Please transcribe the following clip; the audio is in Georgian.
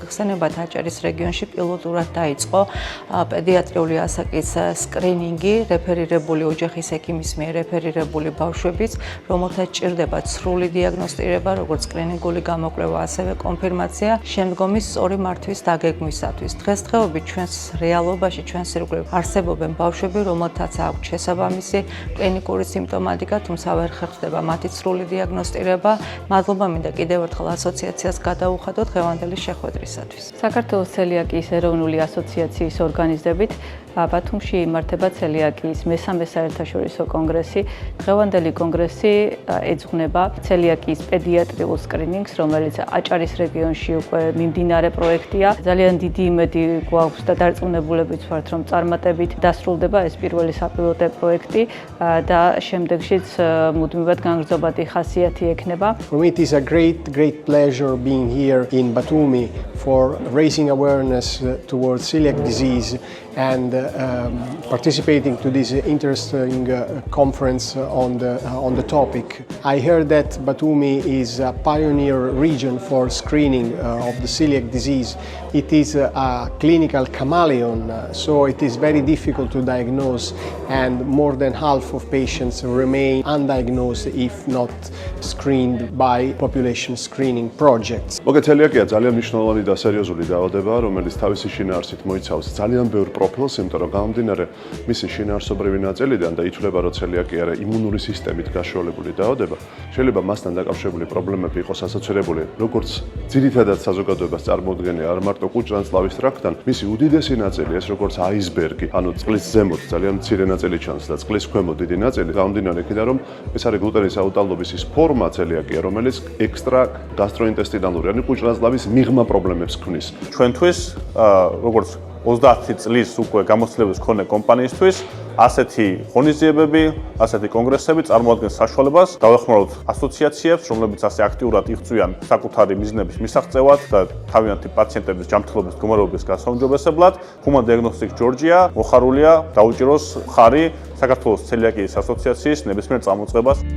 მოხსენებათ აჭარის რეგიონში პილოტურად დაიწყო პედიატრიული ასაკის სკრინინგი, რეფერირებული ოჯახის ექიმის მიერ რეფერირებული ბავშვებიც, რომელთაც ჭირდებათ სრული დიაგნოსტირება, როგორც სკრინინგული გამოკვლევა, ასევე კონფირმაცია შემდგომი სწორი მართვის დაგეგმვისათვის. დღესდღეობით ჩვენს რეალობაში, ჩვენს ირგვლივ არსებობენ ბავშვები, რომელთაც აქვთ შესაბამისი კლინიკური სიმპტომატიკა, თუმცა ვერ ხერხდება მათი სრული დიაგნოსტირება. მადლობა მინდა კიდევ ერთხელ ასოციაციას გადაუხადოთ დღევანდელი შეხვედრისათვის. საქართველოს ცელიაკიის ეროვნული ასოციაციის ორგანიზებით ბათუმში იმართება ცელიაკიის მესამე საერთაშორისო კონგრესი. დღევანდელი კონგრესი ეძღვნება ცელიაკიის პედიატრიულ სკრინინგს, რომელიც აჭარის რეგიონში უკვე მიმდინარე პროექტია. ძალიან დიდი იმედი გვაქვს და დარწმუნებულებიც ვართ, რომ წარმატებით დასრულდება ეს პირველი საპილოტე პროექტი და შემდეგშიც მუდმივად განგრძობადი ხასიათი ექნება. For me it is a great pleasure being here in Batumi for raising awareness towards celiac disease and participating to this interesting conference on the topic. I heard that Batumi is a pioneer region for screening of the celiac disease. It is a clinical chameleon, so it is very difficult to diagnose, and more than half of patients remain undiagnosed if not screened by population screening projects. მოგეცელიაკია ძალიან მნიშვნელოვანი და სერიოზული დაავადებაა, რომელიც თავისი შინაარსით მოიცავს ძალიან ბევრ პროფილს, იმიტომ რომ გამომდინარე მისი შინაარსობრივი ნაწილიდან და ითვლება, რომ ცელიაკია არა იმუნური სისტემით გაშლილებული დაავადება, შეიძლება მასთან დაკავშირებული პრობლემები იყოს ასოცირებული როგორც ძირითადად საზოგადოებას წარმოუდგენია არ მარტო კუჭ-ნაწლავის ტრაქტთან, მისი უდიდესი ნაწილი, ეს როგორც აისბერგი, ანუ წყლის ზემოთ ძალიან მცირე ნაწილი ჩანს და წყლის ქვემოთ დიდი ნაწილი, გამომდინარე იქიდან, რომ ეს არის გლუტენის აუტალობის ის ფორმა ცელიაკია, რომელიც ექსტრა გასტროინტესტინალური, ანუ კუჭ-ნაწლავის მიღმა პრობლემებს ქმნის. ჩვენთვის, როგორც 30 წლის უკვე გამოცდილების მქონე კომპანიისთვის ასეთი ღონისძიებები, ასეთი კონგრესები წარმოადგენს საშუალებას დავეხმაროთ ასოციაციებს, რომლებიც ასე აქტიურად იღწვიან საკუთარი მიზნების მისაღწევად და თავიანთი პაციენტების ჯანმრთელობის მდგომარეობის გასაუმჯობესებლად. Human Diagnostics Georgia მოხარულია დაუჭიროს მხარი საქართველოს ცელიაკიის ასოციაციის ნებისმიერ წამოწყებას.